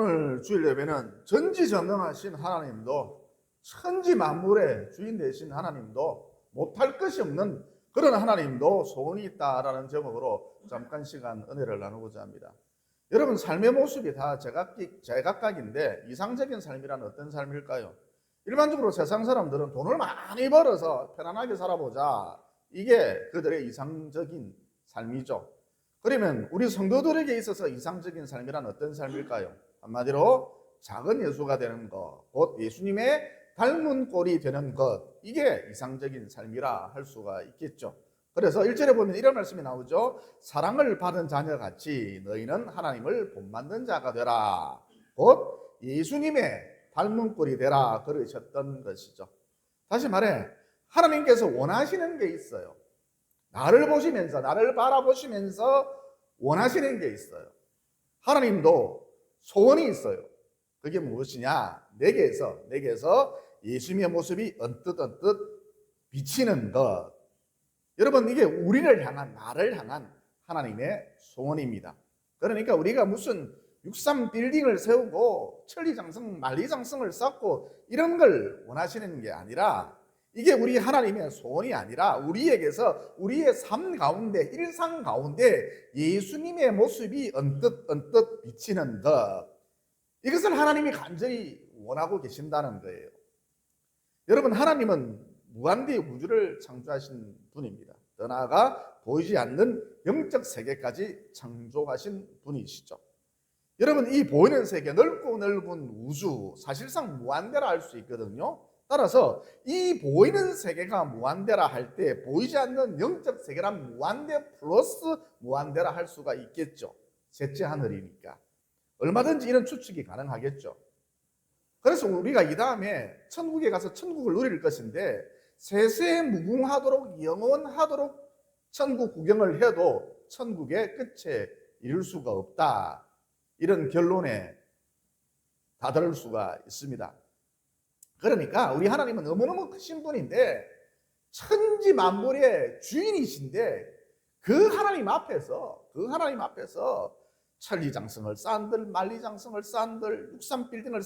오늘 주일 예배는 전지전능하신 하나님도 천지 만물의 주인 되신 하나님도 못할 것이 없는 그런 하나님도 소원이 있다라는 제목으로 잠깐 시간 은혜를 나누고자 합니다. 여러분, 삶의 모습이 다 제각각인데 이상적인 삶이란 어떤 삶일까요? 일반적으로 세상 사람들은 돈을 많이 벌어서 편안하게 살아보자, 이게 그들의 이상적인 삶이죠. 그러면 우리 성도들에게 있어서 이상적인 삶이란 어떤 삶일까요? 한마디로 작은 예수가 되는 것, 곧 예수님의 닮은 꼴이 되는 것, 이게 이상적인 삶이라 할 수가 있겠죠. 그래서 1절에 보면 이런 말씀이 나오죠. 사랑을 받은 자녀같이 너희는 하나님을 본받는 자가 되라. 곧 예수님의 닮은 꼴이 되라 그러셨던 것이죠. 다시 말해, 하나님께서 원하시는 게 있어요. 나를 보시면서, 나를 바라보시면서 원하시는 게 있어요. 하나님도 소원이 있어요. 그게 무엇이냐? 내게서 예수님의 모습이 언뜻 비치는 것. 여러분, 이게 우리를 향한, 나를 향한 하나님의 소원입니다. 그러니까 우리가 무슨 63 빌딩을 세우고 천리장성, 만리장성을 쌓고 이런 걸 원하시는 게 아니라, 이게 우리 하나님의 소원이 아니라 우리에게서 우리의 삶 가운데, 일상 가운데 예수님의 모습이 언뜻 비치는 것, 이것을 하나님이 간절히 원하고 계신다는 거예요. 여러분, 하나님은 무한대의 우주를 창조하신 분입니다. 더 나아가 보이지 않는 영적 세계까지 창조하신 분이시죠. 여러분, 이 보이는 세계, 넓고 넓은 우주, 사실상 무한대라 할 수 있거든요. 따라서 이 보이는 세계가 무한대라 할 때 보이지 않는 영적 세계란 무한대 플러스 무한대라 할 수가 있겠죠. 셋째 하늘이니까 얼마든지 이런 추측이 가능하겠죠. 그래서 우리가 이 다음에 천국에 가서 천국을 누릴 것인데 세세 무궁하도록 영원하도록 천국 구경을 해도 천국의 끝에 이를 수가 없다, 이런 결론에 다다를 수가 있습니다. 그러니까 우리 하나님은 너무너무 크신 분인데 천지 만물의 주인이신데 그 하나님 앞에서 천리장성을 쌓은들, 만리장성을 쌓은들, 63 빌딩을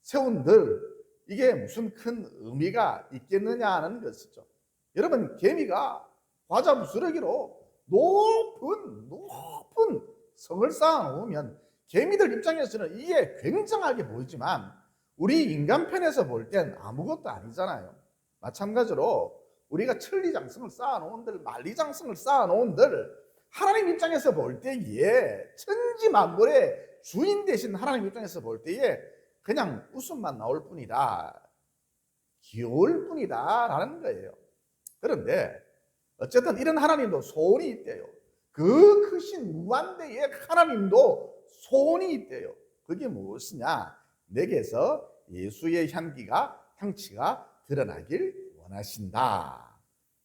세운들 이게 무슨 큰 의미가 있겠느냐 하는 것이죠. 여러분, 개미가 과자 부스러기로 높은 성을 쌓아놓으면 개미들 입장에서는 이게 굉장하게 보이지만 우리 인간 편에서 볼 땐 아무것도 아니잖아요. 마찬가지로 우리가 천리장성을 쌓아놓은들, 만리장성을 쌓아놓은들, 하나님 입장에서 볼 때에, 천지 만물의 주인 되신 하나님 입장에서 볼 때에 그냥 웃음만 나올 뿐이다, 귀여울 뿐이다 라는 거예요. 그런데 어쨌든 이런 하나님도 소원이 있대요. 그 크신 무한대의 하나님도 소원이 있대요. 그게 무엇이냐? 내게서 예수의 향치가 드러나길 원하신다.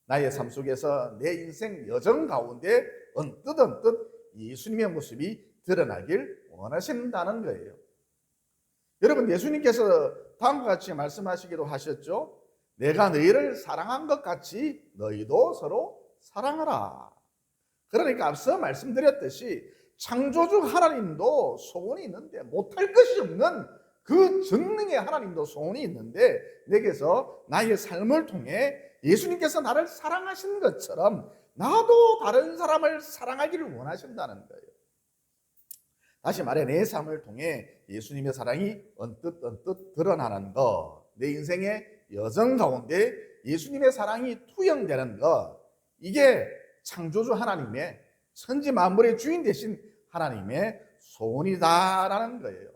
나의 삶 속에서 내 인생 여정 가운데 언뜻 예수님의 모습이 드러나길 원하신다는 거예요. 여러분, 예수님께서 다음과 같이 말씀하시기도 하셨죠. 내가 너희를 사랑한 것 같이 너희도 서로 사랑하라. 그러니까 앞서 말씀드렸듯이 창조주 하나님도 소원이 있는데, 못할 것이 없는 그 전능의 하나님도 소원이 있는데, 내게서 나의 삶을 통해 예수님께서 나를 사랑하신 것처럼 나도 다른 사람을 사랑하기를 원하신다는 거예요. 다시 말해, 내 삶을 통해 예수님의 사랑이 언뜻 드러나는 것, 내 인생의 여정 가운데 예수님의 사랑이 투영되는 것, 이게 창조주 하나님의, 천지 만물의 주인 되신 하나님의 소원이다라는 거예요.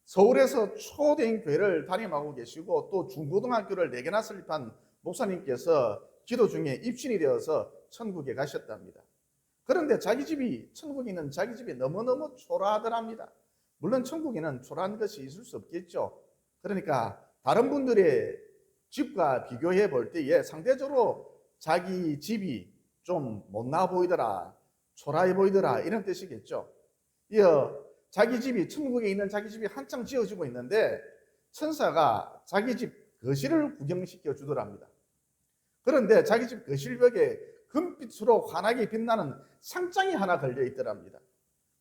서울에서 초대인 교회를 담임하고 계시고 또 중고등학교를 4개나 설립한 목사님께서 기도 중에 입신이 되어서 천국에 가셨답니다. 그런데 천국에 있는 자기 집이 너무너무 초라하더랍니다. 물론 천국에는 초라한 것이 있을 수 없겠죠. 그러니까 다른 분들의 집과 비교해 볼 때에 상대적으로 자기 집이 좀 못나 보이더라, 초라해 보이더라, 이런 뜻이겠죠. 이어 천국에 있는 자기 집이 한창 지어지고 있는데 천사가 자기 집 거실을 구경시켜 주더랍니다. 그런데 자기 집 거실벽에 금빛으로 환하게 빛나는 상장이 하나 걸려 있더랍니다.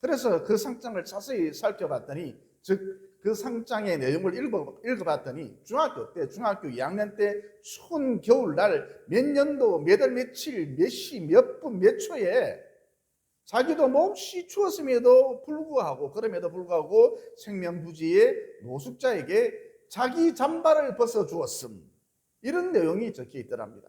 그래서 그 상장을 자세히 살펴봤더니, 즉 그 상장의 내용을 읽어봤더니 중학교 때, 중학교 2학년 때 추운 겨울날 몇 년도 몇 월 며칠 몇 시 몇 분 몇 초에 자기도 몹시 추웠음에도 불구하고, 그럼에도 불구하고 생명부지의 노숙자에게 자기 잠바를 벗어 주었음, 이런 내용이 적혀 있더랍니다.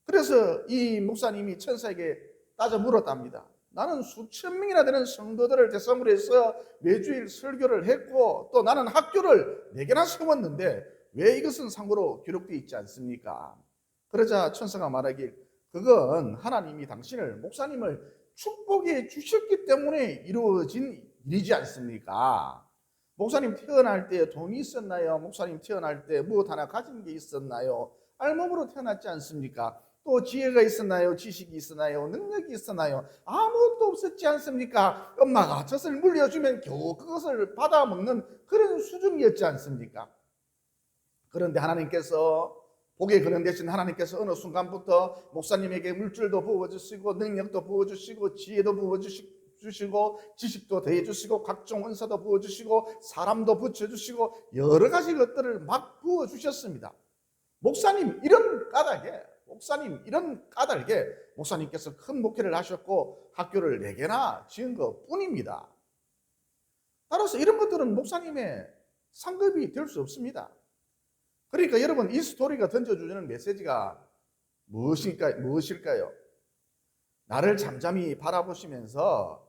그래서 이 목사님이 천사에게 따져 물었답니다. 나는 수천 명이나 되는 성도들을 대상으로 해서 매주일 설교를 했고, 또 나는 학교를 4개나 세웠는데 왜 이것은 상고로 기록되어 있지 않습니까? 그러자 천사가 말하길, 그건 하나님이 당신을, 목사님을 축복해 주셨기 때문에 이루어진 일이지 않습니까? 목사님 태어날 때 돈이 있었나요? 목사님 태어날 때 무엇 하나 가진 게 있었나요? 알몸으로 태어났지 않습니까? 또 지혜가 있었나요? 지식이 있었나요? 능력이 있었나요? 아무것도 없었지 않습니까? 엄마가 젖을 물려주면 겨우 그것을 받아먹는 그런 수준이었지 않습니까? 그런데 하나님께서, 복에 그런 대신 하나님께서 어느 순간부터 목사님에게 물질도 부어주시고, 능력도 부어주시고, 지혜도 부어주시고, 지식도 더해주시고, 각종 은사도 부어주시고, 사람도 붙여주시고, 여러 가지 것들을 막 부어주셨습니다. 목사님 이런 까닭에 목사님께서 큰 목회를 하셨고 학교를 4개나 지은 것 뿐입니다. 따라서 이런 것들은 목사님의 상급이 될 수 없습니다. 그러니까 여러분, 이 스토리가 던져주는 메시지가 무엇일까요? 나를 잠잠히 바라보시면서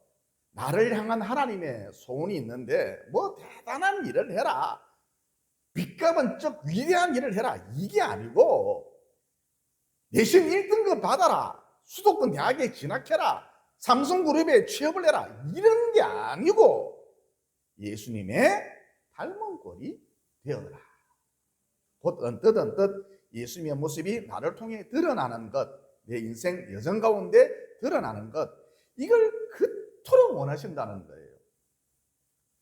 나를 향한 하나님의 소원이 있는데 뭐 대단한 일을 해라, 윗가번쩍 위대한 일을 해라, 이게 아니고 내신 1등급 받아라, 수도권 대학에 진학해라, 삼성그룹에 취업을 해라, 이런 게 아니고 예수님의 닮은 꼴이 되어라. 곧 언뜻 예수님의 모습이 나를 통해 드러나는 것, 내 인생 여정 가운데 드러나는 것, 이걸 그토록 원하신다는 거예요.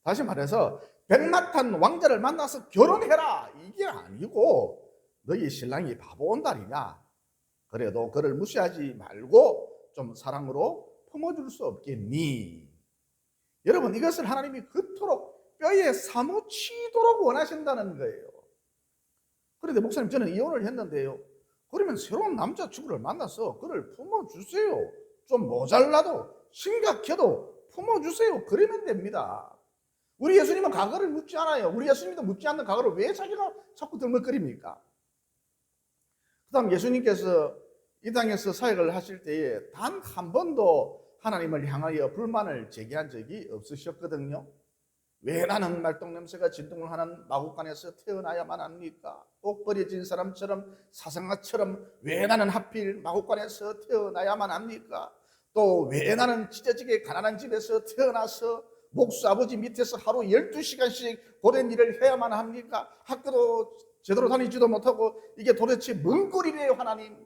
다시 말해서 백마탄 왕자를 만나서 결혼해라, 이게 아니고 너희 신랑이 바보 온달이냐, 그래도 그를 무시하지 말고 좀 사랑으로 품어줄 수 없겠니? 여러분, 이것을 하나님이 그토록 뼈에 사무치도록 원하신다는 거예요. 그런데 목사님, 저는 이혼을 했는데요, 그러면 새로운 남자친구를 만나서 그를 품어주세요. 좀 모자라도 심각해도 품어주세요. 그러면 됩니다. 우리 예수님은 과거를 묻지 않아요. 우리 예수님도 묻지 않는 과거를 왜 자기가 자꾸 들먹거립니까? 그 다음 예수님께서 이 땅에서 사역을 하실 때에 단 한 번도 하나님을 향하여 불만을 제기한 적이 없으셨거든요. 왜 나는 말똥냄새가 진동을 하는 마구간에서 태어나야만 합니까? 꼭 버려진 사람처럼, 사상아처럼 왜 나는 하필 마구간에서 태어나야만 합니까? 또 왜 나는 찢어지게 가난한 집에서 태어나서 목수 아버지 밑에서 하루 12시간씩 고된 일을 해야만 합니까? 학교도 제대로 다니지도 못하고 이게 도대체 뭔 꼴이래요, 하나님?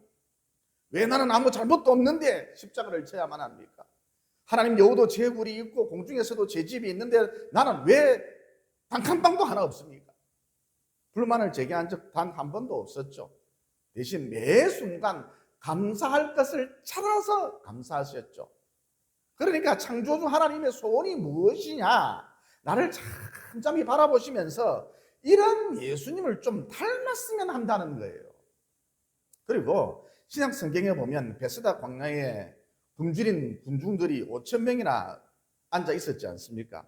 왜 나는 아무 잘못도 없는데 십자가를 져야만 합니까? 하나님, 여우도 제 굴이 있고 공중에서도 제 집이 있는데 나는 왜 단칸방도 하나 없습니까? 불만을 제기한 적 단 한 번도 없었죠. 대신 매 순간 감사할 것을 찾아서 감사하셨죠. 그러니까 창조주 하나님의 소원이 무엇이냐, 나를 잠잠히 바라보시면서 이런 예수님을 좀 닮았으면 한다는 거예요. 그리고 신약 성경에 보면 베스다 광야에 굶주린 군중들이 5천 명이나 앉아 있었지 않습니까?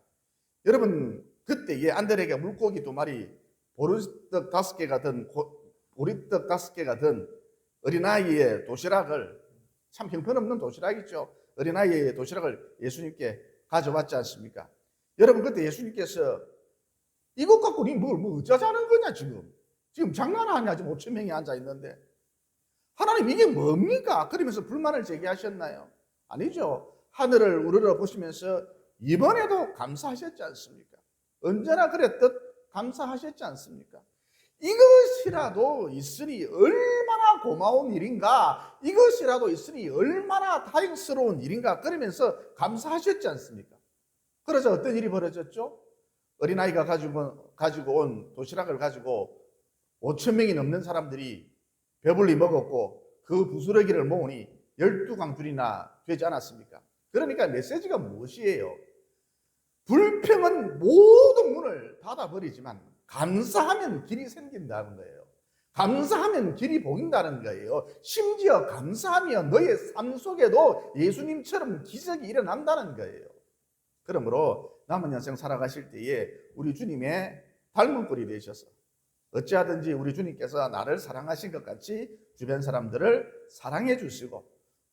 여러분, 그때에 안드레가 물고기 2마리, 보리떡 5개가 든 어린아이의 도시락을, 참 형편없는 도시락이죠. 어린아이의 도시락을 예수님께 가져왔지 않습니까? 여러분, 그때 예수님께서 이것 갖고 니 뭐 어쩌자는 거냐, 지금 장난하냐, 지금 5천 명이 앉아 있는데. 하나님, 이게 뭡니까? 그러면서 불만을 제기하셨나요? 아니죠. 하늘을 우러러 보시면서 이번에도 감사하셨지 않습니까? 언제나 그랬듯 감사하셨지 않습니까? 이것이라도 있으니 얼마나 고마운 일인가, 이것이라도 있으니 얼마나 다행스러운 일인가, 그러면서 감사하셨지 않습니까? 그래서 어떤 일이 벌어졌죠? 어린아이가 가지고 온 도시락을 가지고 5천 명이 넘는 사람들이 배불리 먹었고 그 부스러기를 모으니 12강줄이나 되지 않았습니까? 그러니까 메시지가 무엇이에요? 불평은 모든 문을 닫아버리지만 감사하면 길이 생긴다는 거예요. 감사하면 길이 보인다는 거예요. 심지어 감사하면 너의 삶 속에도 예수님처럼 기적이 일어난다는 거예요. 그러므로 남은 인생 살아가실 때에 우리 주님의 닮은 꼴이 되셔서 어찌하든지 우리 주님께서 나를 사랑하신 것 같이 주변 사람들을 사랑해 주시고,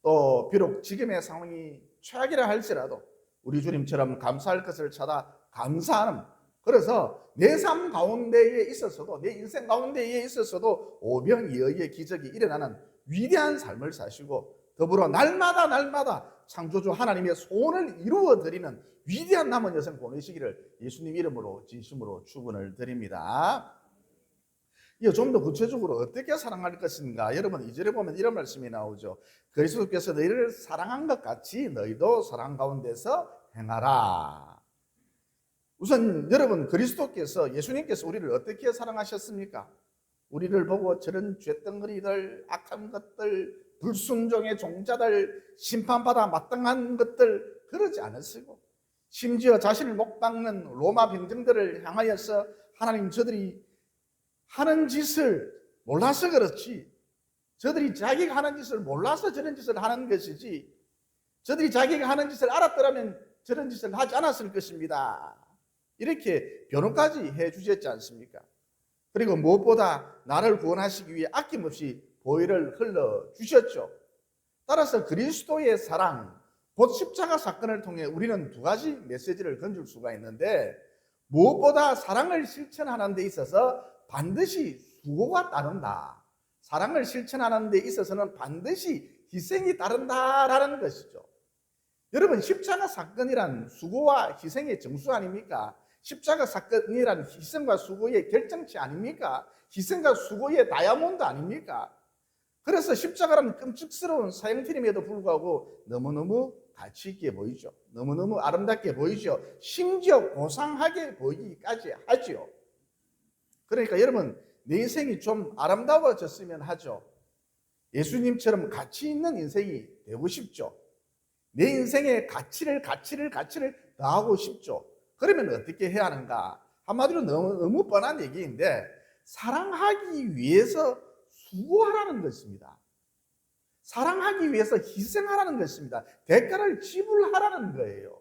또 비록 지금의 상황이 최악이라 할지라도 우리 주님처럼 감사할 것을 찾아 감사하는, 그래서 내 삶 가운데에 있어서도, 내 인생 가운데에 있어서도 오병이어의 기적이 일어나는 위대한 삶을 사시고, 더불어 날마다 창조주 하나님의 소원을 이루어드리는 위대한 남은 여생 보내시기를 예수님 이름으로 진심으로 축원을 드립니다. 이거 좀 더 구체적으로 어떻게 사랑할 것인가? 여러분 2절에 보면 이런 말씀이 나오죠. 그리스도께서 너희를 사랑한 것 같이 너희도 사랑 가운데서 행하라. 우선 여러분, 그리스도께서, 예수님께서 우리를 어떻게 사랑하셨습니까? 우리를 보고 저런 쇳덩어리들, 악한 것들, 불순종의 종자들, 심판받아 마땅한 것들 그러지 않으시고, 심지어 자신을 못 박는 로마 병정들을 향하여서 하나님, 저들이 하는 짓을 몰라서 그렇지, 저들이 자기가 하는 짓을 몰라서 저런 짓을 하는 것이지, 저들이 자기가 하는 짓을 알았더라면 저런 짓을 하지 않았을 것입니다. 이렇게 변호까지 해주셨지 않습니까? 그리고 무엇보다 나를 구원하시기 위해 아낌없이 보혈을 흘러주셨죠. 따라서 그리스도의 사랑, 곧 십자가 사건을 통해 우리는 두 가지 메시지를 건질 수가 있는데, 무엇보다 사랑을 실천하는 데 있어서 반드시 수고가 따른다. 사랑을 실천하는 데 있어서는 반드시 희생이 따른다라는 것이죠. 여러분, 십자가 사건이란 수고와 희생의 정수 아닙니까? 십자가 사건이란 희생과 수고의 결정치 아닙니까? 희생과 수고의 다이아몬드 아닙니까? 그래서 십자가라는 끔찍스러운 사형틀임에도 불구하고 너무너무 가치 있게 보이죠. 너무너무 아름답게 보이죠. 심지어 고상하게 보이기까지 하죠. 그러니까 여러분, 내 인생이 좀 아름다워졌으면 하죠. 예수님처럼 가치 있는 인생이 되고 싶죠. 내 인생에 가치를 더하고 싶죠. 그러면 어떻게 해야 하는가? 한마디로 너무 뻔한 얘기인데, 사랑하기 위해서 수고하라는 것입니다. 사랑하기 위해서 희생하라는 것입니다. 대가를 지불하라는 거예요.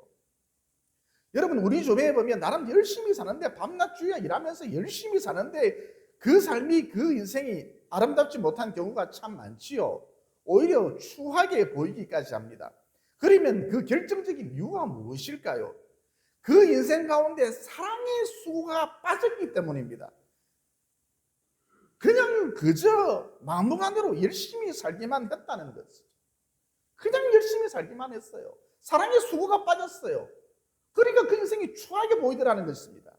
여러분, 우리 주변에 보면 나름 열심히 사는데, 밤낮 주야 일하면서 열심히 사는데 그 삶이, 그 인생이 아름답지 못한 경우가 참 많지요. 오히려 추하게 보이기까지 합니다. 그러면 그 결정적인 이유가 무엇일까요? 그 인생 가운데 사랑의 수고가 빠졌기 때문입니다. 그냥 그저 막무가내로 열심히 살기만 했다는 것이죠. 그냥 열심히 살기만 했어요. 사랑의 수고가 빠졌어요. 그러니까 그 인생이 추하게 보이더라는 것입니다.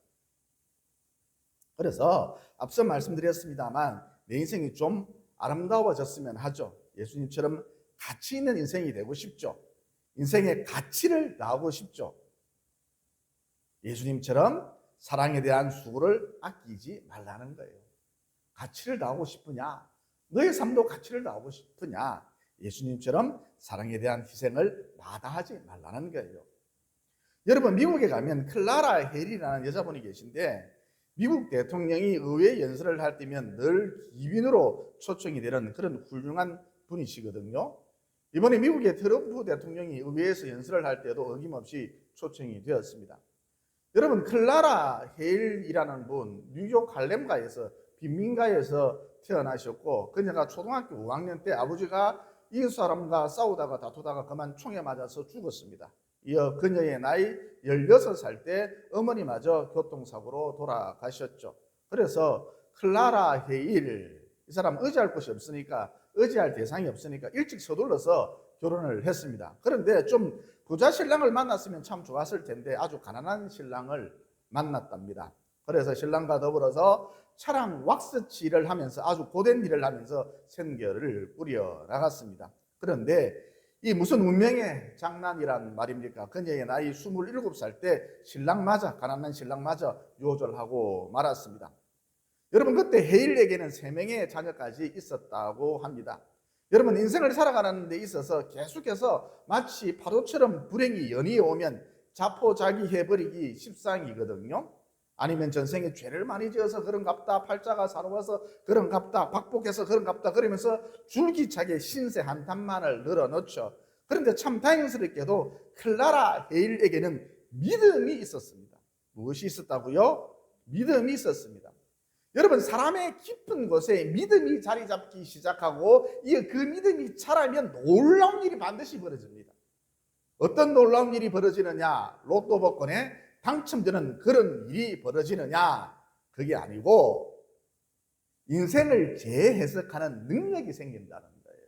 그래서 앞서 말씀드렸습니다만 내 인생이 좀 아름다워졌으면 하죠. 예수님처럼 가치 있는 인생이 되고 싶죠. 인생의 가치를 나오고 싶죠. 예수님처럼 사랑에 대한 수고를 아끼지 말라는 거예요. 가치를 나오고 싶으냐? 너의 삶도 가치를 나오고 싶으냐? 예수님처럼 사랑에 대한 희생을 마다하지 말라는 거예요. 여러분, 미국에 가면 클라라 헬이라는 여자분이 계신데, 미국 대통령이 의회 연설을 할 때면 늘 기빈으로 초청이 되는 그런 훌륭한 분이시거든요. 이번에 미국의 트럼프 대통령이 의회에서 연설을 할 때도 어김없이 초청이 되었습니다. 여러분, 클라라 헬이라는 분, 뉴욕 할렘가에서 빈민가에서 태어나셨고, 그녀가 초등학교 5학년 때 아버지가 이 사람과 싸우다가 다투다가 그만 총에 맞아서 죽었습니다. 이어 그녀의 나이 16살 때 어머니마저 교통사고로 돌아가셨죠. 그래서 클라라 헤일, 이 사람 의지할 곳이 없으니까, 의지할 대상이 없으니까 일찍 서둘러서 결혼을 했습니다. 그런데 좀 부자 신랑을 만났으면 참 좋았을 텐데 아주 가난한 신랑을 만났답니다. 그래서 신랑과 더불어서 차량 왁스칠을 하면서 아주 고된 일을 하면서 생계를 꾸려 나갔습니다. 그런데 이 무슨 운명의 장난이란 말입니까? 그녀의 나이 27살 때 신랑마저, 가난한 신랑마저 요절하고 말았습니다. 여러분, 그때 헤일에게는 3명의 자녀까지 있었다고 합니다. 여러분, 인생을 살아가는 데 있어서 계속해서 마치 파도처럼 불행이 연이어 오면 자포자기해버리기 십상이거든요. 아니면 전생에 죄를 많이 지어서 그런갑다, 팔자가 사로워서 그런갑다, 박복해서 그런갑다 그러면서 줄기차게 신세 한탄만을 늘어놓죠. 그런데 참 다행스럽게도 클라라 헤일에게는 믿음이 있었습니다. 무엇이 있었다고요? 믿음이 있었습니다. 여러분, 사람의 깊은 곳에 믿음이 자리 잡기 시작하고 그 믿음이 자라면 놀라운 일이 반드시 벌어집니다. 어떤 놀라운 일이 벌어지느냐? 로또 복권에 당첨되는 그런 일이 벌어지느냐? 그게 아니고 인생을 재해석하는 능력이 생긴다는 거예요.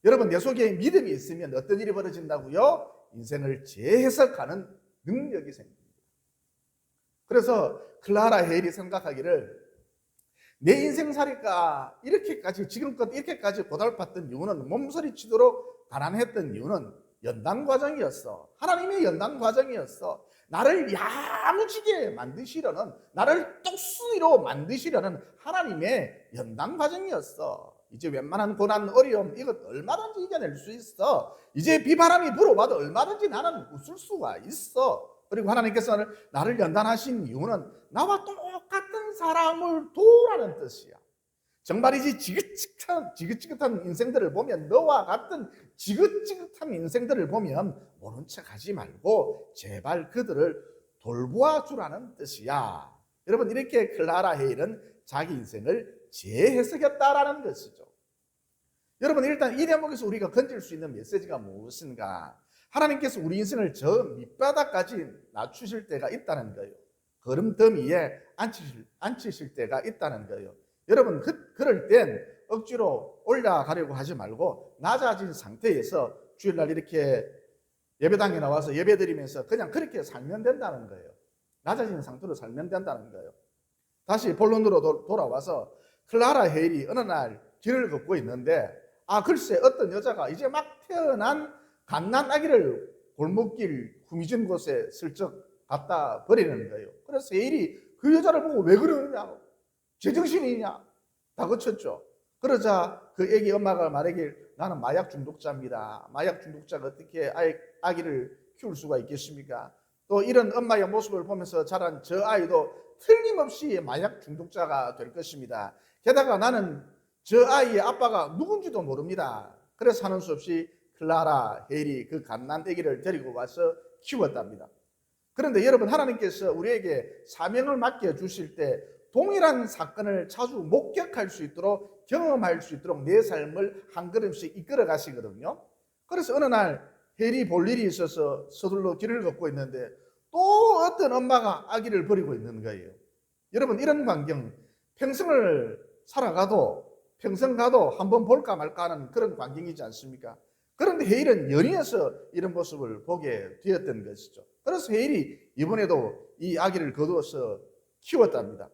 여러분, 내 속에 믿음이 있으면 어떤 일이 벌어진다고요? 인생을 재해석하는 능력이 생깁니다. 그래서 클라라 헤일이 생각하기를 내 인생살이가 이렇게까지 지금껏 이렇게까지 고달팠던 이유는 몸서리치도록 가난했던 이유는 연단 과정이었어. 하나님의 연단 과정이었어. 나를 야무지게 만드시려는, 나를 똑순이로 만드시려는 하나님의 연단 과정이었어. 이제 웬만한 고난, 어려움 이것 얼마든지 이겨낼 수 있어. 이제 비바람이 불어와도 얼마든지 나는 웃을 수가 있어. 그리고 하나님께서 나를 연단하신 이유는 나와 똑같은 사람을 도우라는 뜻이야. 정말이지 지긋지긋한 인생들을 보면, 너와 같은 지긋지긋한 인생들을 보면 모른 척 하지 말고 제발 그들을 돌보아 주라는 뜻이야. 여러분, 이렇게 클라라 헤일은 자기 인생을 재해석했다라는 것이죠. 여러분, 일단 이 대목에서 우리가 건질 수 있는 메시지가 무엇인가? 하나님께서 우리 인생을 저 밑바닥까지 낮추실 때가 있다는 거예요. 걸음더미에 앉히실 때가 있다는 거예요. 여러분, 그럴 땐 억지로 올라가려고 하지 말고 낮아진 상태에서 주일날 이렇게 예배당에 나와서 예배드리면서 그냥 그렇게 살면 된다는 거예요. 낮아진 상태로 살면 된다는 거예요. 다시 본론으로 돌아와서 클라라 헤일이 어느 날 길을 걷고 있는데, 글쎄 어떤 여자가 이제 막 태어난 갓난 아기를 골목길 후미진 곳에 슬쩍 갖다 버리는 거예요. 그래서 헤일이 그 여자를 보고 왜 그러느냐고, 제정신이냐 다그쳤죠. 그러자 그 애기 엄마가 말하길, 나는 마약 중독자입니다. 마약 중독자가 어떻게 아기를 키울 수가 있겠습니까? 또 이런 엄마의 모습을 보면서 자란 저 아이도 틀림없이 마약 중독자가 될 것입니다. 게다가 나는 저 아이의 아빠가 누군지도 모릅니다. 그래서 하는 수 없이 클라라 헤일이 그 갓난 아기를 데리고 와서 키웠답니다. 그런데 여러분, 하나님께서 우리에게 사명을 맡겨주실 때 동일한 사건을 자주 목격할 수 있도록, 경험할 수 있도록 내 삶을 한 걸음씩 이끌어 가시거든요. 그래서 어느 날 헤일이 볼 일이 있어서 서둘러 길을 걷고 있는데 또 어떤 엄마가 아기를 버리고 있는 거예요. 여러분, 이런 광경 평생을 살아가도 평생 가도 한번 볼까 말까 하는 그런 광경이지 않습니까? 그런데 헤일은 연이어서 이런 모습을 보게 되었던 것이죠. 그래서 헤일이 이번에도 이 아기를 거두어서 키웠답니다.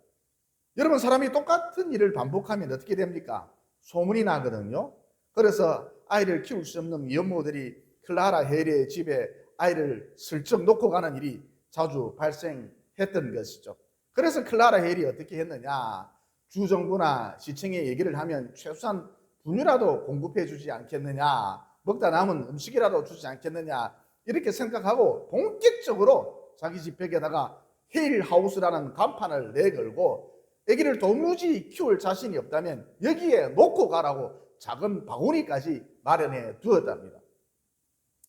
여러분, 사람이 똑같은 일을 반복하면 어떻게 됩니까? 소문이 나거든요. 그래서 아이를 키울 수 없는 연모들이 클라라 헤일의 집에 아이를 슬쩍 놓고 가는 일이 자주 발생했던 것이죠. 그래서 클라라 헤일이 어떻게 했느냐? 주정부나 시청에 얘기를 하면 최소한 분유라도 공급해 주지 않겠느냐, 먹다 남은 음식이라도 주지 않겠느냐, 이렇게 생각하고 본격적으로 자기 집 벽에다가 헤일 하우스라는 간판을 내걸고 아기를 도무지 키울 자신이 없다면 여기에 놓고 가라고 작은 바구니까지 마련해 두었답니다.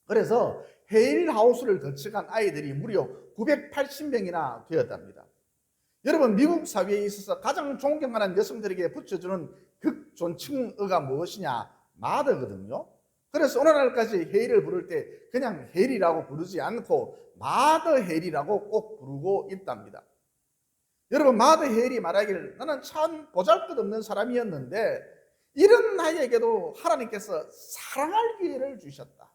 그래서 헤일 하우스를 거쳐간 아이들이 무려 980명이나 되었답니다. 여러분, 미국 사회에 있어서 가장 존경하는 여성들에게 붙여주는 극존칭어가 무엇이냐? 마더거든요. 그래서 어느 날까지 헤일을 부를 때 그냥 헤일이라고 부르지 않고 마더 헤일이라고 꼭 부르고 있답니다. 여러분, 마더 헤일이 말하길, 나는 참 보잘것없는 사람이었는데 이런 나에게도 하나님께서 사랑할 기회를 주셨다.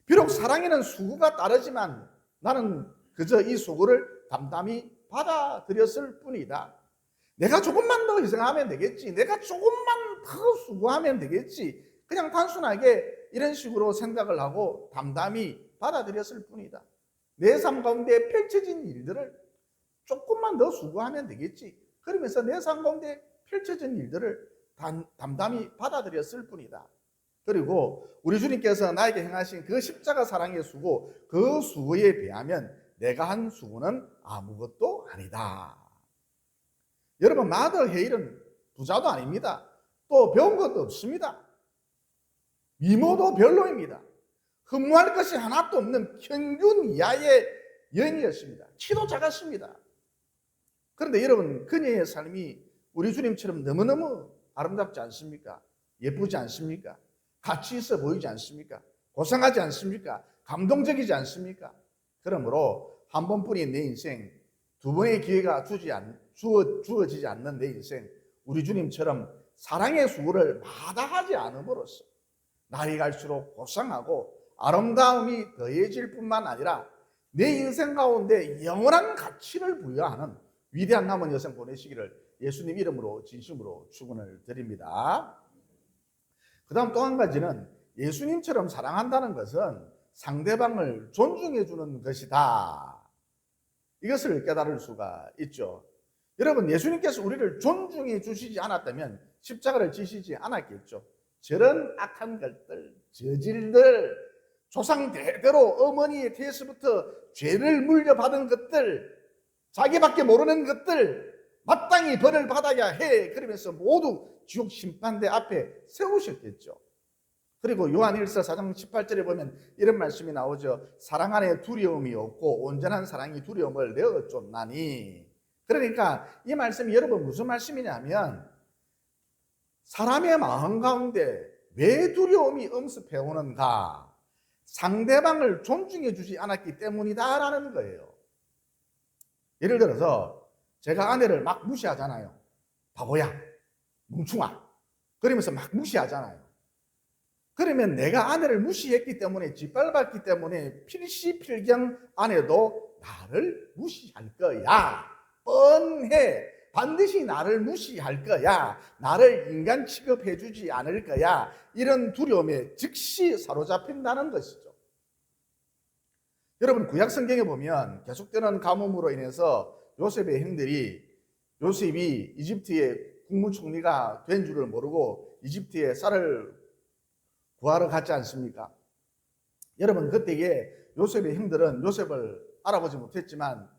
비록 사랑에는 수고가 따르지만 나는 그저 이 수고를 담담히 받아들였을 뿐이다. 내가 조금만 더 희생하면 되겠지, 내가 조금만 더 수고하면 되겠지, 그냥 단순하게 이런 식으로 생각을 하고 담담히 받아들였을 뿐이다. 내 삶 가운데 펼쳐진 일들을 조금만 더 수고하면 되겠지, 그러면서 내 삶 가운데 펼쳐진 일들을 담담히 받아들였을 뿐이다. 그리고 우리 주님께서 나에게 행하신 그 십자가 사랑의 수고, 그 수고에 비하면 내가 한 수고는 아무것도 아니다. 여러분, 마더 헤일은 부자도 아닙니다. 또 배운 것도 없습니다. 미모도 별로입니다. 흠모할 것이 하나도 없는 평균 이하의 여인이었습니다. 키도 작았습니다. 그런데 여러분, 그녀의 삶이 우리 주님처럼 너무너무 아름답지 않습니까? 예쁘지 않습니까? 가치 있어 보이지 않습니까? 고상하지 않습니까? 감동적이지 않습니까? 그러므로 한 번뿐인 내 인생, 두 번의 기회가 주어지지 않는 내 인생, 우리 주님처럼 사랑의 수고를 마다하지 않음으로써 날이 갈수록 고상하고 아름다움이 더해질 뿐만 아니라 내 인생 가운데 영원한 가치를 부여하는 위대한 남은 여생 보내시기를 예수님 이름으로 진심으로 축원을 드립니다. 그 다음 또 한 가지는 예수님처럼 사랑한다는 것은 상대방을 존중해 주는 것이다. 이것을 깨달을 수가 있죠. 여러분, 예수님께서 우리를 존중해 주시지 않았다면 십자가를 지시지 않았겠죠. 저런 악한 것들, 저질들, 조상 대대로 어머니의 태에서부터 죄를 물려받은 것들, 자기밖에 모르는 것들 마땅히 벌을 받아야 해. 그러면서 모두 지옥 심판대 앞에 세우셨겠죠. 그리고 요한 1서 4장 18절에 보면 이런 말씀이 나오죠. 사랑 안에 두려움이 없고 온전한 사랑이 두려움을 내어 쫓나니. 그러니까 이 말씀이 여러분 무슨 말씀이냐면 사람의 마음 가운데 왜 두려움이 엄습해 오는가? 상대방을 존중해 주지 않았기 때문이다라는 거예요. 예를 들어서 제가 아내를 막 무시하잖아요. 바보야, 뭉충아, 그러면서 막 무시하잖아요. 그러면 내가 아내를 무시했기 때문에, 짓밟았기 때문에 필시필경 아내도 나를 무시할 거야. 뻔해. 반드시 나를 무시할 거야. 나를 인간 취급해 주지 않을 거야. 이런 두려움에 즉시 사로잡힌다는 것이죠. 여러분, 구약 성경에 보면 계속되는 가뭄으로 인해서 요셉의 형들이, 요셉이 이집트의 국무총리가 된 줄을 모르고 이집트에 쌀을 구하러 갔지 않습니까? 여러분, 그때에 요셉의 형들은 요셉을 알아보지 못했지만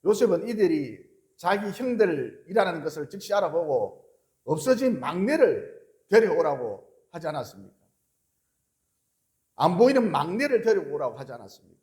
요셉은 이들이 자기 형들이라는 것을 즉시 알아보고 없어진 막내를 데려오라고 하지 않았습니까? 안 보이는 막내를 데려오라고 하지 않았습니까?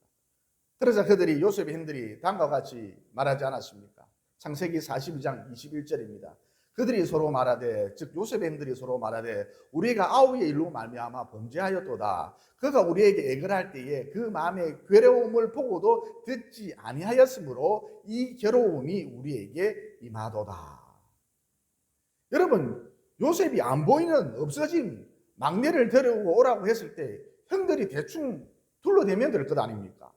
그러자 그들이, 요셉의 형들이 다음과 같이 말하지 않았습니까? 창세기 42장 21절입니다. 그들이 서로 말하되, 즉 요셉의 형들이 서로 말하되 우리가 아우의 일로 말미암아 범죄하였도다. 그가 우리에게 애걸할 때에 그 마음의 괴로움을 보고도 듣지 아니하였으므로 이 괴로움이 우리에게 임하도다. 여러분, 요셉이 안 보이는 없어진 막내를 데려오고 오라고 했을 때 형들이 대충 둘러대면 될 것 아닙니까?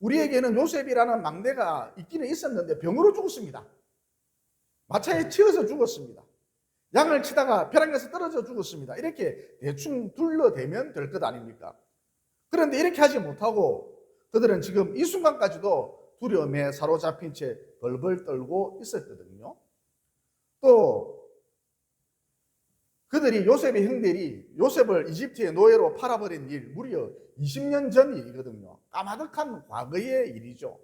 우리에게는 요셉이라는 막내가 있기는 있었는데 병으로 죽었습니다. 마차에 치여서 죽었습니다. 양을 치다가 벼랑에서 떨어져 죽었습니다. 이렇게 대충 둘러대면 될 것 아닙니까? 그런데 이렇게 하지 못하고 그들은 지금 이 순간까지도 두려움에 사로잡힌 채 벌벌 떨고 있었거든요. 또 그들이, 요셉의 형들이 요셉을 이집트의 노예로 팔아버린 일 무려 20년 전 일이거든요. 까마득한 과거의 일이죠.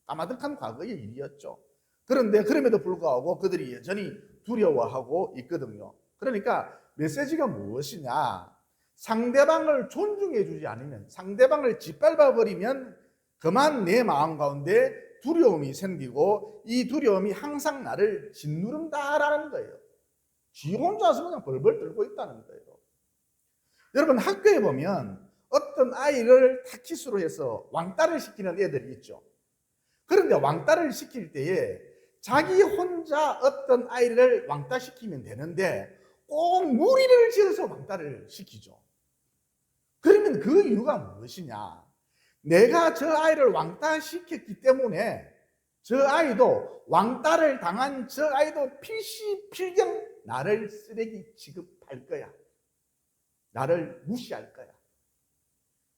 까마득한 과거의 일이었죠. 그런데 그럼에도 불구하고 그들이 여전히 두려워하고 있거든요. 그러니까 메시지가 무엇이냐? 상대방을 존중해 주지 않으면, 상대방을 짓밟아 버리면 그만 내 마음 가운데 두려움이 생기고 이 두려움이 항상 나를 짓누른다라는 거예요. 지 혼자서 그냥 벌벌 떨고 있다는 거예요. 여러분, 학교에 보면 어떤 아이를 타키스로 해서 왕따를 시키는 애들이 있죠. 그런데 왕따를 시킬 때에 자기 혼자 어떤 아이를 왕따시키면 되는데 꼭 무리를 지어서 왕따를 시키죠. 그러면 그 이유가 무엇이냐? 내가 저 아이를 왕따시켰기 때문에 저 아이도, 왕따를 당한 저 아이도 필시필경 나를 쓰레기 취급할 거야. 나를 무시할 거야.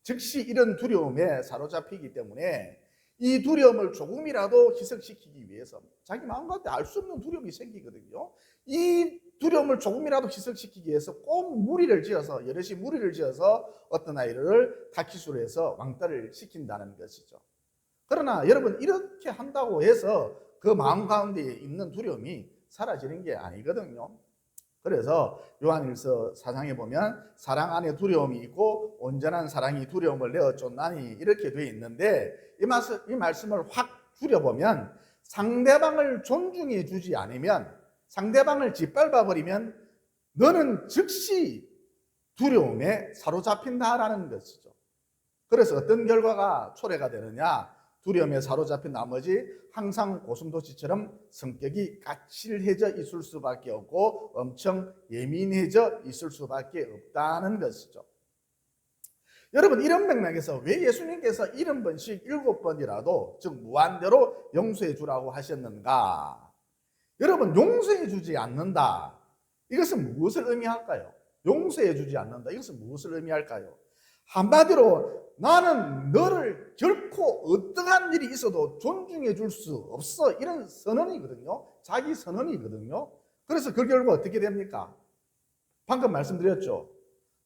즉시 이런 두려움에 사로잡히기 때문에 이 두려움을 조금이라도 희석시키기 위해서 자기 마음 가운데 알 수 없는 두려움이 생기거든요. 이 두려움을 조금이라도 희석시키기 위해서 꼭 무리를 지어서 여럿이 무리를 지어서 어떤 아이를 다키수로 해서 왕따를 시킨다는 것이죠. 그러나 여러분 이렇게 한다고 해서 그 마음 가운데 있는 두려움이 사라지는 게 아니거든요. 그래서 요한일서 4장에 보면 사랑 안에 두려움이 있고 온전한 사랑이 두려움을 내어 쫓나니 이렇게 되어 있는데 이 말씀을 확 줄여보면 상대방을 존중해 주지 않으면 상대방을 짓밟아 버리면 너는 즉시 두려움에 사로잡힌다라는 것이죠. 그래서 어떤 결과가 초래가 되느냐? 두려움에 사로잡힌 나머지 항상 고슴도치처럼 성격이 까칠해져 있을 수밖에 없고 엄청 예민해져 있을 수밖에 없다는 것이죠. 여러분 이런 맥락에서 왜 예수님께서 70번씩 7번이라도 즉 무한대로 용서해 주라고 하셨는가? 여러분 용서해 주지 않는다. 이것은 무엇을 의미할까요? 용서해 주지 않는다. 이것은 무엇을 의미할까요? 한마디로 나는 너를 결코 어떠한 일이 있어도 존중해 줄 수 없어. 이런 선언이거든요. 자기 선언이거든요. 그래서 그 결과 어떻게 됩니까? 방금 말씀드렸죠.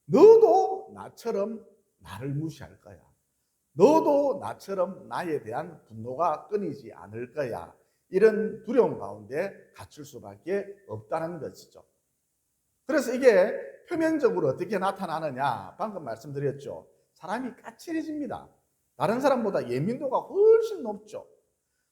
너도 나처럼 나를 무시할 거야. 너도 나처럼 나에 대한 분노가 끊이지 않을 거야. 이런 두려움 가운데 갇힐 수밖에 없다는 것이죠. 그래서 이게 표면적으로 어떻게 나타나느냐? 방금 말씀드렸죠. 사람이 까칠해집니다. 다른 사람보다 예민도가 훨씬 높죠.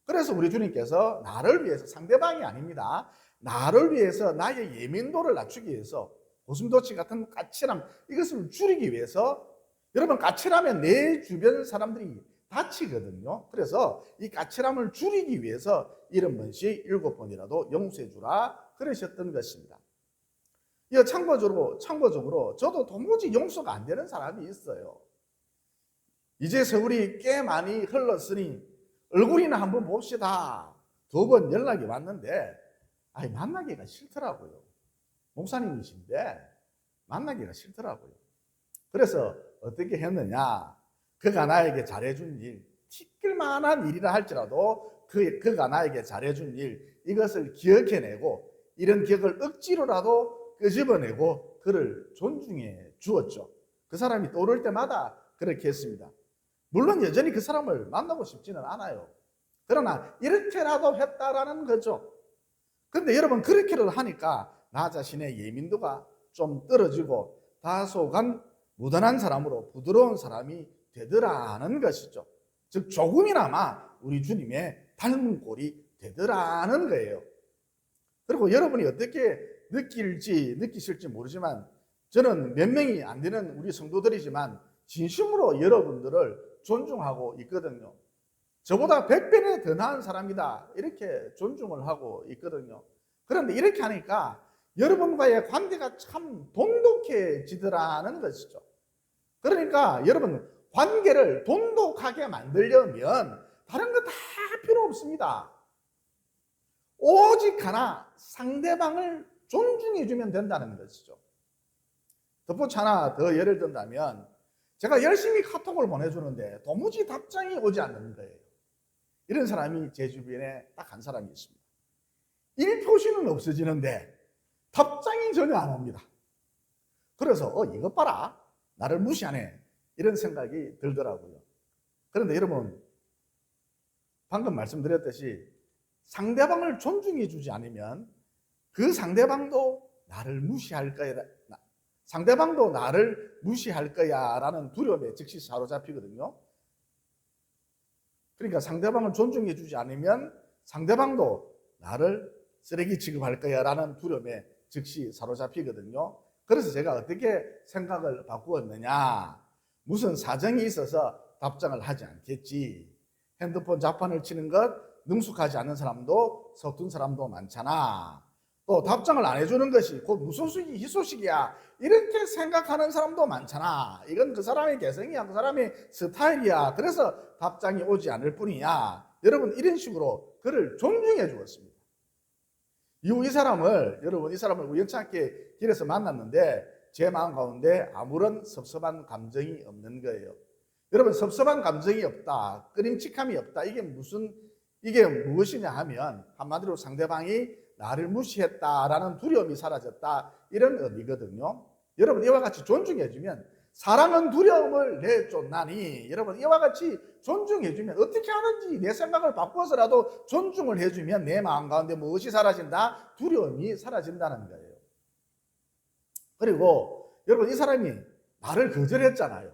그래서 우리 주님께서 나를 위해서, 상대방이 아닙니다. 나를 위해서 나의 예민도를 낮추기 위해서 고슴도치 같은 까칠함, 이것을 줄이기 위해서, 여러분 까칠하면 내 주변 사람들이 다치거든요. 그래서 이 까칠함을 줄이기 위해서 70번씩 7번이라도 용서해 주라 그러셨던 것입니다. 참고적으로 저도 도무지 용서가 안 되는 사람이 있어요. 이제 세월이 꽤 많이 흘렀으니 얼굴이나 한번 봅시다. 2번 연락이 왔는데 만나기가 싫더라고요. 목사님이신데 만나기가 싫더라고요. 그래서 어떻게 했느냐? 그가 나에게 잘해준 일, 티끌만한 일이라 할지라도 그가 나에게 잘해준 일, 이것을 기억해내고 이런 기억을 억지로라도 끄집어내고 그를 존중해 주었죠. 그 사람이 떠오를 때마다 그렇게 했습니다. 물론 여전히 그 사람을 만나고 싶지는 않아요. 그러나 이렇게라도 했다라는 거죠. 그런데 여러분 그렇게라도 하니까 나 자신의 예민도가 좀 떨어지고 다소간 무던한 사람으로 부드러운 사람이 되더라는 것이죠. 즉 조금이나마 우리 주님의 닮은 꼴이 되더라는 거예요. 그리고 여러분이 어떻게 느끼실지 모르지만 저는 몇 명이 안 되는 우리 성도들이지만 진심으로 여러분들을 존중하고 있거든요. 저보다 100배나 더 나은 사람이다 이렇게 존중을 하고 있거든요. 그런데 이렇게 하니까 여러분과의 관계가 참 돈독해지더라는 것이죠. 그러니까 여러분 관계를 돈독하게 만들려면 다른 거 다 필요 없습니다. 오직 하나 상대방을 존중해 주면 된다는 것이죠. 덧붙이 하나 더 예를 든다면 제가 열심히 카톡을 보내주는데 도무지 답장이 오지 않는 거예요. 이런 사람이 제 주변에 딱 한 사람이 있습니다. 일 표시는 없어지는데 답장이 전혀 안 옵니다. 그래서 이것 봐라, 나를 무시하네, 이런 생각이 들더라고요. 그런데 여러분 방금 말씀드렸듯이 상대방을 존중해 주지 않으면 그 상대방도 나를 무시할 거야, 상대방도 나를 무시할 거야 라는 두려움에 즉시 사로잡히거든요. 그러니까 상대방을 존중해 주지 않으면 상대방도 나를 쓰레기 취급할 거야 라는 두려움에 즉시 사로잡히거든요. 그래서 제가 어떻게 생각을 바꾸었느냐? 무슨 사정이 있어서 답장을 하지 않겠지. 핸드폰 자판을 치는 것 능숙하지 않은 사람도 서툰 사람도 많잖아. 또 답장을 안 해주는 것이 곧 무소식이 희소식이야 이렇게 생각하는 사람도 많잖아. 이건 그 사람의 개성이야, 그 사람의 스타일이야. 그래서 답장이 오지 않을 뿐이야. 여러분 이런 식으로 그를 존중해 주었습니다. 이후 이 사람을 우연찮게 길에서 만났는데 제 마음 가운데 아무런 섭섭한 감정이 없는 거예요. 여러분, 섭섭한 감정이 없다, 끄림칙함이 없다, 이게 무엇이냐 하면 한마디로 상대방이 나를 무시했다라는 두려움이 사라졌다, 이런 의미거든요. 여러분, 이와 같이 존중해주면 사랑은 두려움을 내쫓나니, 여러분, 이와 같이 존중해주면 어떻게 하는지 내 생각을 바꾸어서라도 존중을 해주면 내 마음 가운데 무엇이 사라진다? 두려움이 사라진다는 거예요. 그리고 여러분, 이 사람이 말을 거절했잖아요.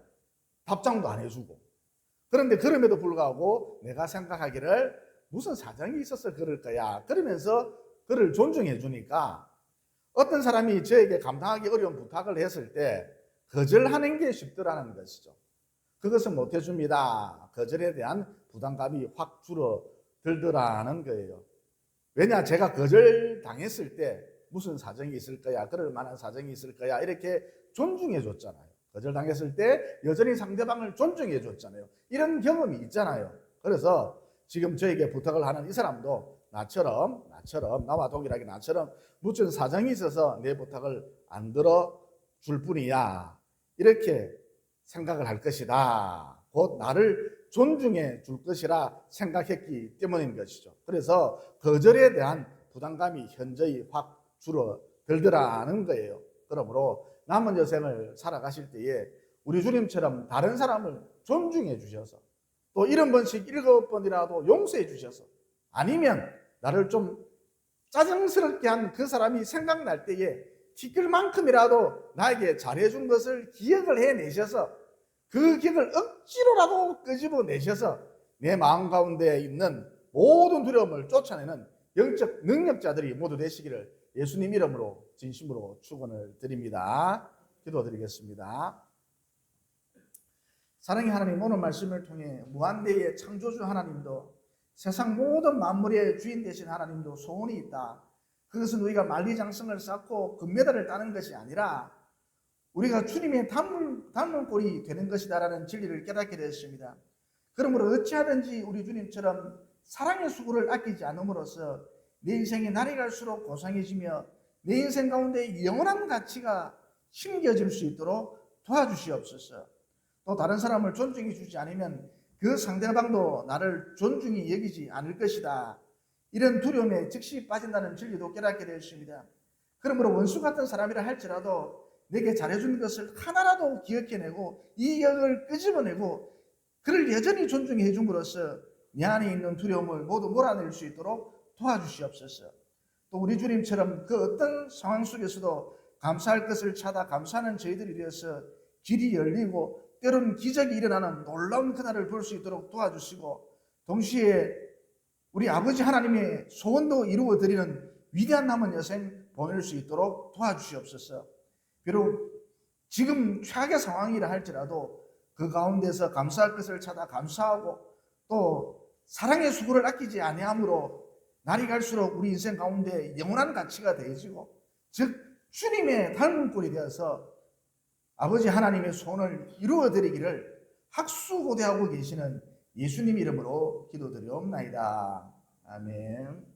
답장도 안 해주고. 그런데 그럼에도 불구하고 내가 생각하기를 무슨 사정이 있어서 그럴 거야, 그러면서 그를 존중해 주니까 어떤 사람이 저에게 감당하기 어려운 부탁을 했을 때 거절하는 게 쉽더라는 것이죠. 그것은 못 해줍니다. 거절에 대한 부담감이 확 줄어들더라는 거예요. 왜냐, 제가 거절당했을 때 무슨 사정이 있을 거야, 그럴 만한 사정이 있을 거야, 이렇게 존중해 줬잖아요. 거절당했을 때 여전히 상대방을 존중해 줬잖아요. 이런 경험이 있잖아요. 그래서 지금 저에게 부탁을 하는 이 사람도 나처럼 나와 동일하게 나처럼 무슨 사정이 있어서 내 부탁을 안 들어줄 뿐이야, 이렇게 생각을 할 것이다. 곧 나를 존중해 줄 것이라 생각했기 때문인 것이죠. 그래서 거절에 대한 부담감이 현저히 확 줄어들더라는 거예요. 그러므로 남은 여생을 살아가실 때에 우리 주님처럼 다른 사람을 존중해 주셔서, 또 70번씩 7번이라도 용서해 주셔서, 아니면 나를 좀 짜증스럽게 한 그 사람이 생각날 때에 티끌만큼이라도 나에게 잘해준 것을 기억을 해내셔서 그 기억을 억지로라도 끄집어내셔서 내 마음 가운데 있는 모든 두려움을 쫓아내는 영적 능력자들이 모두 되시기를 예수님 이름으로 진심으로 축원을 드립니다. 기도드리겠습니다. 사랑의 하나님, 오늘 말씀을 통해 무한대의 창조주 하나님도 세상 모든 만물의 주인 되신 하나님도 소원이 있다. 그것은 우리가 만리장성을 쌓고 금메달을 따는 것이 아니라 우리가 주님의 닮은 꼴이 되는 것이다라는 진리를 깨닫게 되었습니다. 그러므로 어찌하든지 우리 주님처럼 사랑의 수고를 아끼지 않음으로써 내 인생이 날이 갈수록 고상해지며 내 인생 가운데 영원한 가치가 심겨질 수 있도록 도와주시옵소서. 또 다른 사람을 존중해 주지 않으면 그 상대방도 나를 존중히 여기지 않을 것이다, 이런 두려움에 즉시 빠진다는 진리도 깨닫게 되었습니다. 그러므로 원수 같은 사람이라 할지라도 내게 잘해준 것을 하나라도 기억해내고 이 역을 끄집어내고 그를 여전히 존중해 줌으로써 내 안에 있는 두려움을 모두 몰아낼 수 있도록 도와주시옵소서. 또 우리 주님처럼 그 어떤 상황 속에서도 감사할 것을 찾아 감사하는 저희들이 되어서 길이 열리고 때로는 기적이 일어나는 놀라운 그날을 볼 수 있도록 도와주시고, 동시에 우리 아버지 하나님의 소원도 이루어드리는 위대한 남은 여생 보낼 수 있도록 도와주시옵소서. 비록 지금 최악의 상황이라 할지라도 그 가운데서 감사할 것을 찾아 감사하고 또 사랑의 수고를 아끼지 아니함으로 날이 갈수록 우리 인생 가운데 영원한 가치가 되어지고, 즉 주님의 닮은 꼴이 되어서 아버지 하나님의 소원을 이루어드리기를 학수고대하고 계시는 예수님 이름으로 기도드리옵나이다. 아멘.